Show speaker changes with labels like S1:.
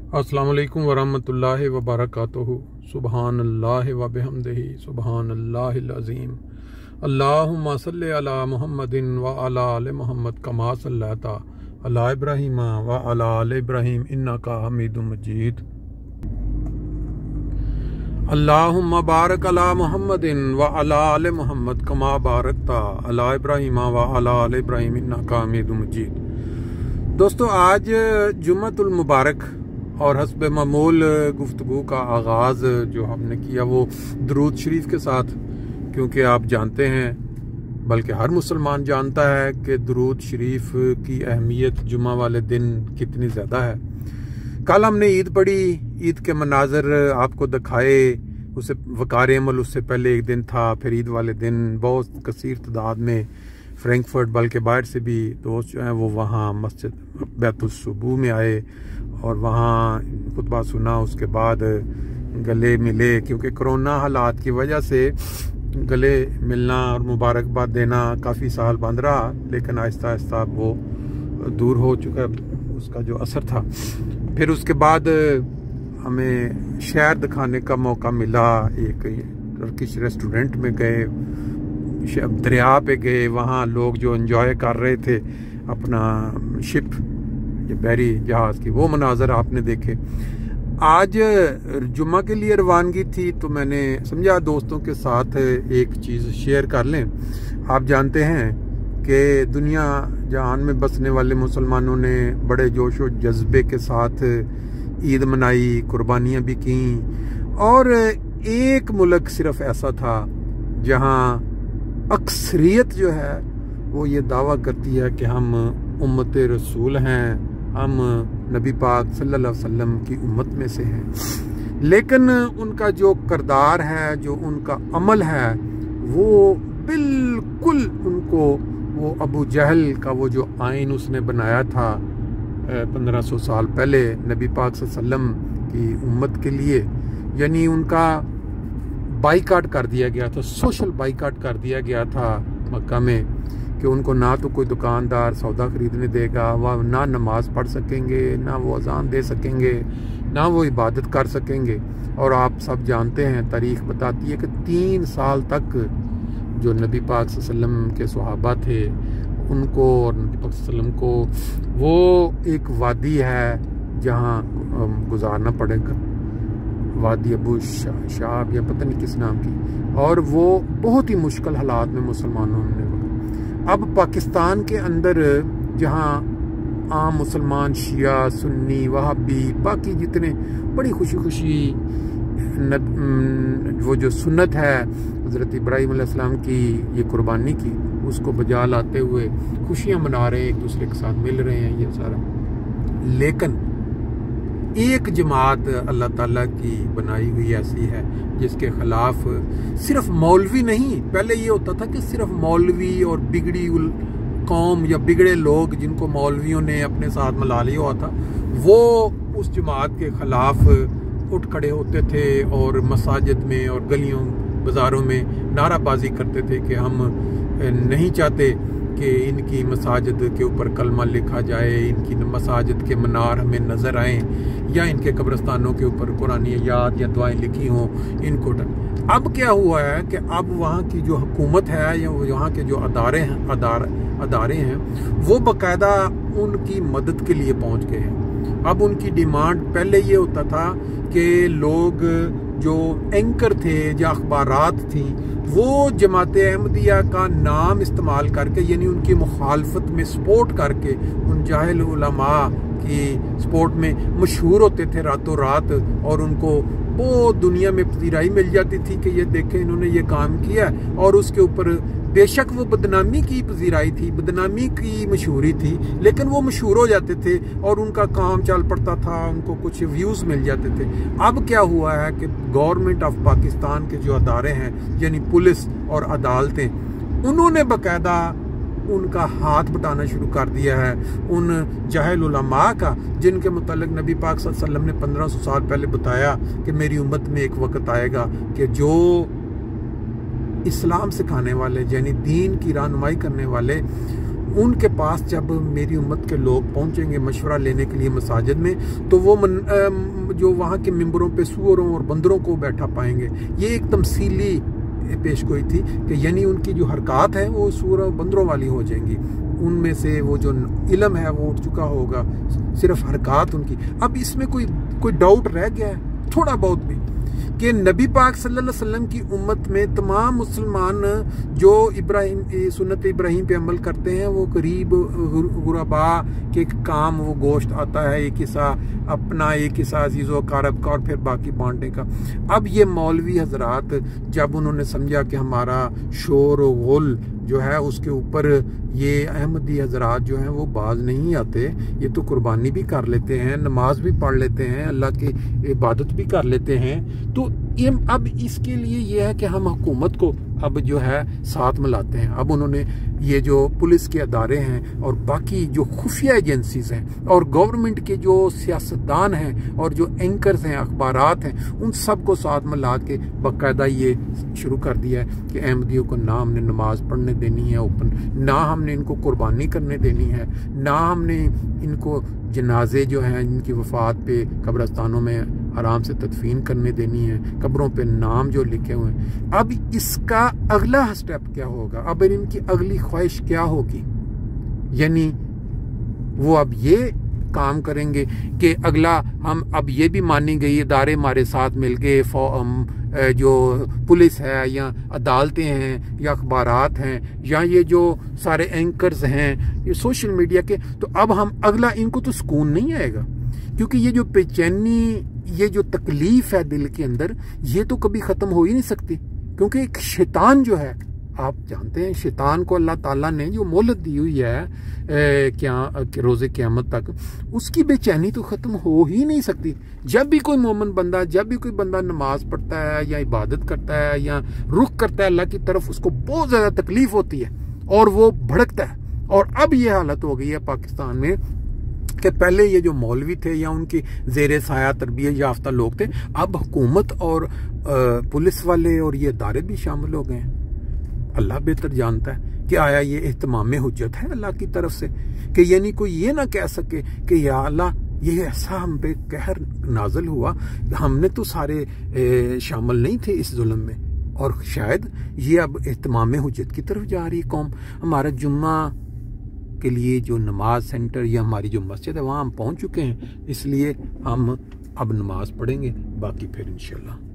S1: अस्सलाम वालेकुम वरहमतुल्लाहि वबरकातुहू। सुबहानल्लाहि व बिहम्दिही सुबहानल्लाहिल अज़ीम। अल्लाहुम्मा सल्लि अला मुहम्मदिन व अला आलि मुहम्मद कमा सल्लैता अला इब्राहीम व अला आलि इब्राहीम इन्नका हमीदुम मजीद। अल्लाहुम्मा बारिक अला मुहम्मदिन व अला आलि मुहम्मद कमा बारकता अला इब्राहीम व अला आलि इब्राहीम इन्नका हमीदुम मजीद। दोस्तों, आज जुम्मतुल मुबारक और हस्ब मामूल गुफ्तगू का आगाज़ जो हमने किया वो दरूद शरीफ के साथ, क्योंकि आप जानते हैं, बल्कि हर मुसलमान जानता है कि दरूद शरीफ की अहमियत जुम्मा वाले दिन कितनी ज़्यादा है। कल हमने ईद पढ़ी, ईद के मनाजर आपको दिखाए, उसे वकार अमल उससे पहले एक दिन था, फिर ईद वाले दिन बहुत कसीर तादाद में फ्रैंकफर्ट बल्कि बाहर से भी दोस्त जो हैं वो वहाँ मस्जिद बैतुल सुबूह में आए और वहाँ खुतबा सुना। उसके बाद गले मिले, क्योंकि कोरोना हालात की वजह से गले मिलना और मुबारकबाद देना काफ़ी साल बंद रहा, लेकिन आहिस्ता आहिस्ता वो दूर हो चुका, उसका जो असर था। फिर उसके बाद हमें शहर दिखाने का मौका मिला। एक टर्किश रेस्टोरेंट में गए, दरिया पे गए, वहाँ लोग जो एंजॉय कर रहे थे अपना शिप, ये बहरी जहाज़ की, वो मनाजर आपने देखे। आज जुम्मा के लिए रवानगी थी, तो मैंने समझा दोस्तों के साथ एक चीज़ शेयर कर लें। आप जानते हैं कि दुनिया जहान में बसने वाले मुसलमानों ने बड़े जोश व जज्बे के साथ ईद मनाई, कुर्बानियाँ भी की, और एक मुल्क सिर्फ ऐसा था जहाँ अक्सरियत जो है वो ये दावा करती है कि हम उम्मत रसूल हैं, हम नबी पाक सल्लल्लाहु अलैहि वसल्लम की उम्मत में से हैं, लेकिन उनका जो किरदार है, जो उनका अमल है, वो बिल्कुल उनको वो अबू जहल का वो जो आइन उसने बनाया था 1500 साल पहले नबी पाक सल्लल्लाहु अलैहि वसल्लम की उम्मत के लिए, यानी उनका बाइकाट कर दिया गया था, सोशल बाइकाट कर दिया गया था मक्का में, कि उनको ना तो कोई दुकानदार सौदा खरीदने देगा, वह ना नमाज पढ़ सकेंगे, ना वो अजान दे सकेंगे, ना वो इबादत कर सकेंगे। और आप सब जानते हैं, तारीख बताती है कि 3 साल तक जो नबी पाक सल्लल्लाहु अलैहि वसल्लम के सहाबा थे उनको और नबी पाक सल्लल्लाहु अलैहि वसल्लम को वो एक वादी है जहाँ गुजारना पड़ेगा, वादी अबू शाब या पता नहीं किस नाम की, और वो बहुत ही मुश्किल हालात में मुसलमानों ने। अब पाकिस्तान के अंदर जहाँ आम मुसलमान शिया, सुन्नी, वहाबी, बाकी जितने बड़ी खुशी खुशी वो जो सुन्नत है हज़रत इब्राहीम अलैहिस्सलाम की, ये कुर्बानी की, उसको बजा लाते हुए खुशियाँ मना रहे हैं, एक दूसरे के साथ मिल रहे हैं, ये सारा। लेकिन एक जमात अल्लाह ताला की बनाई हुई ऐसी है जिसके खिलाफ सिर्फ मौलवी नहीं, पहले ये होता था कि सिर्फ मौलवी और बिगड़ी कौम या बिगड़े लोग जिनको मौलवियों ने अपने साथ मिला लिया हुआ था, वो उस जमात के खिलाफ उठ खड़े होते थे और मसाजिद में और गलियों बाज़ारों में नाराबाजी करते थे कि हम नहीं चाहते कि इनकी मसाजिद के ऊपर कलमा लिखा जाए, इनकी मसाजिद के मनार हमें नज़र आएँ, या इनके कब्रिस्तानों के ऊपर कुरानी याद या दुआएं लिखी हों, इनको। अब क्या हुआ है कि अब वहाँ की जो हुकूमत है या वहाँ के जो अदारे हैं वो बाकायदा उनकी मदद के लिए पहुँच गए हैं। अब उनकी डिमांड, पहले ये होता था कि लोग जो एंकर थे या अखबारात थी वो जमात अहमदिया का नाम इस्तेमाल करके, यानी उनकी मुखालफत में सपोर्ट करके, उन जाहिल उलमा की सपोर्ट में मशहूर होते थे रातों रात, और उनको वो दुनिया में पजीराई मिल जाती थी कि ये देखें इन्होंने ये काम किया, और उसके ऊपर बेशक वो बदनामी की पजीराई थी, बदनामी की मशहूरी थी, लेकिन वो मशहूर हो जाते थे और उनका काम चल पड़ता था, उनको कुछ व्यूज़ मिल जाते थे। अब क्या हुआ है कि गवर्नमेंट ऑफ पाकिस्तान के जो अदारे हैं, यानी पुलिस और अदालतें, उन्होंने बाकायदा उनका हाथ बटाना शुरू कर दिया है उन जाहिल उलमा का, जिनके मुतालिक नबी पाक सल्लल्लाहु अलैहि वसल्लम ने 1500 साल पहले बताया कि मेरी उम्मत में एक वक्त आएगा कि जो इस्लाम सिखाने वाले, यानी दीन की रहनुमाई करने वाले, उनके पास जब मेरी उम्मत के लोग पहुंचेंगे मशवरा लेने के लिए मसाजिद में, तो वो जो वहाँ के मेंबरों पे सूअरों और बंदरों को बैठा पाएंगे। ये एक तमसीली पेश गोई थी कि यानी उनकी जो हरकत है वो सूअर और बंदरों वाली हो जाएंगी, उनमें से वो जो इल्म है वो उठ चुका होगा, सिर्फ हरकत उनकी। अब इसमें कोई डाउट रह गया है थोड़ा बहुत भी कि नबी पाक सल्लल्लाहु अलैहि वसल्लम की उम्मत में तमाम मुसलमान जो सुन्नत इब्राहीम पे अमल करते हैं, वो करीब गुरबा के काम, वो गोश्त आता है, एक हिस्सा अपना, एक हिस्सा अजीज़ो कारब का और फिर बाकी बांटने का। अब ये मौलवी हजरात जब उन्होंने समझा कि हमारा शोर व गुल जो है उसके ऊपर ये अहमदी हजरात जो हैं वो बाज नहीं आते, ये तो कुर्बानी भी कर लेते हैं, नमाज भी पढ़ लेते हैं, अल्लाह की इबादत भी कर लेते हैं, तो ये अब इसके लिए ये है कि हम हुकूमत को अब जो है साथ मिलाते हैं। अब उन्होंने ये जो पुलिस के अदारे हैं और बाकी जो खुफिया एजेंसीज हैं और गवर्नमेंट के जो सियासतदान हैं और जो एंकर्स हैं, अखबारात हैं, उन सब को साथ मिला के बाकायदा ये शुरू कर दिया है कि अहमदियों को ना हमने नमाज पढ़ने देनी है ओपन, ना हमने इनको कुर्बानी करने देनी है, ना हमने इनको जनाजे जो हैं इनकी वफात पे कब्रस्तानों में आराम से तदफीन करने देनी है, कब्रों पे नाम जो लिखे हुए हैं। अब इसका अगला स्टेप क्या होगा, अब इनकी अगली ख्वाहिश क्या होगी, यानी वो अब ये काम करेंगे कि अगला हम अब ये भी मानी गई इदारे हमारे साथ मिलके जो पुलिस है या अदालतें हैं या अखबारात हैं या ये जो सारे एंकर्स हैं ये सोशल मीडिया के, तो अब हम अगला इनको तो सुकून नहीं आएगा, क्योंकि ये जो बेचैनी, ये जो तकलीफ है दिल के अंदर, ये तो कभी ख़त्म हो ही नहीं सकती, क्योंकि एक शैतान जो है, आप जानते हैं शैतान को अल्लाह ताला ने जो मोहलत दी हुई है रोज़े क़यामत तक, उसकी बेचैनी तो ख़त्म हो ही नहीं सकती। जब भी कोई मोमिन बंदा, जब भी कोई बंदा नमाज पढ़ता है या इबादत करता है या रुख करता है अल्लाह की तरफ, उसको बहुत ज़्यादा तकलीफ होती है और वो भड़कता है। और अब ये हालत हो गई है पाकिस्तान में कि पहले ये जो मौलवी थे या उनकी ज़ेरे साया तरबियत याफ्ता लोग थे, अब हुकूमत और पुलिस वाले और ये अदारे भी शामिल हो गए हैं। अल्लाह बेहतर जानता है कि आया ये इहतमाम हुज्जत है अल्लाह की तरफ से, कि यानी कोई ये ना कह सके कि या अल्लाह ये ऐसा हम पे कहर नाजल हुआ, हमने तो सारे शामिल नहीं थे इस जुल्म में, और शायद ये अब इहतमाम हुज्जत की तरफ जा रही है कौम। हमारा जुम्मा के लिए जो नमाज सेंटर या हमारी जो मस्जिद है वहाँ हम पहुँच चुके हैं, इसलिए हम अब नमाज पढ़ेंगे, बाकी फिर इंशाल्लाह।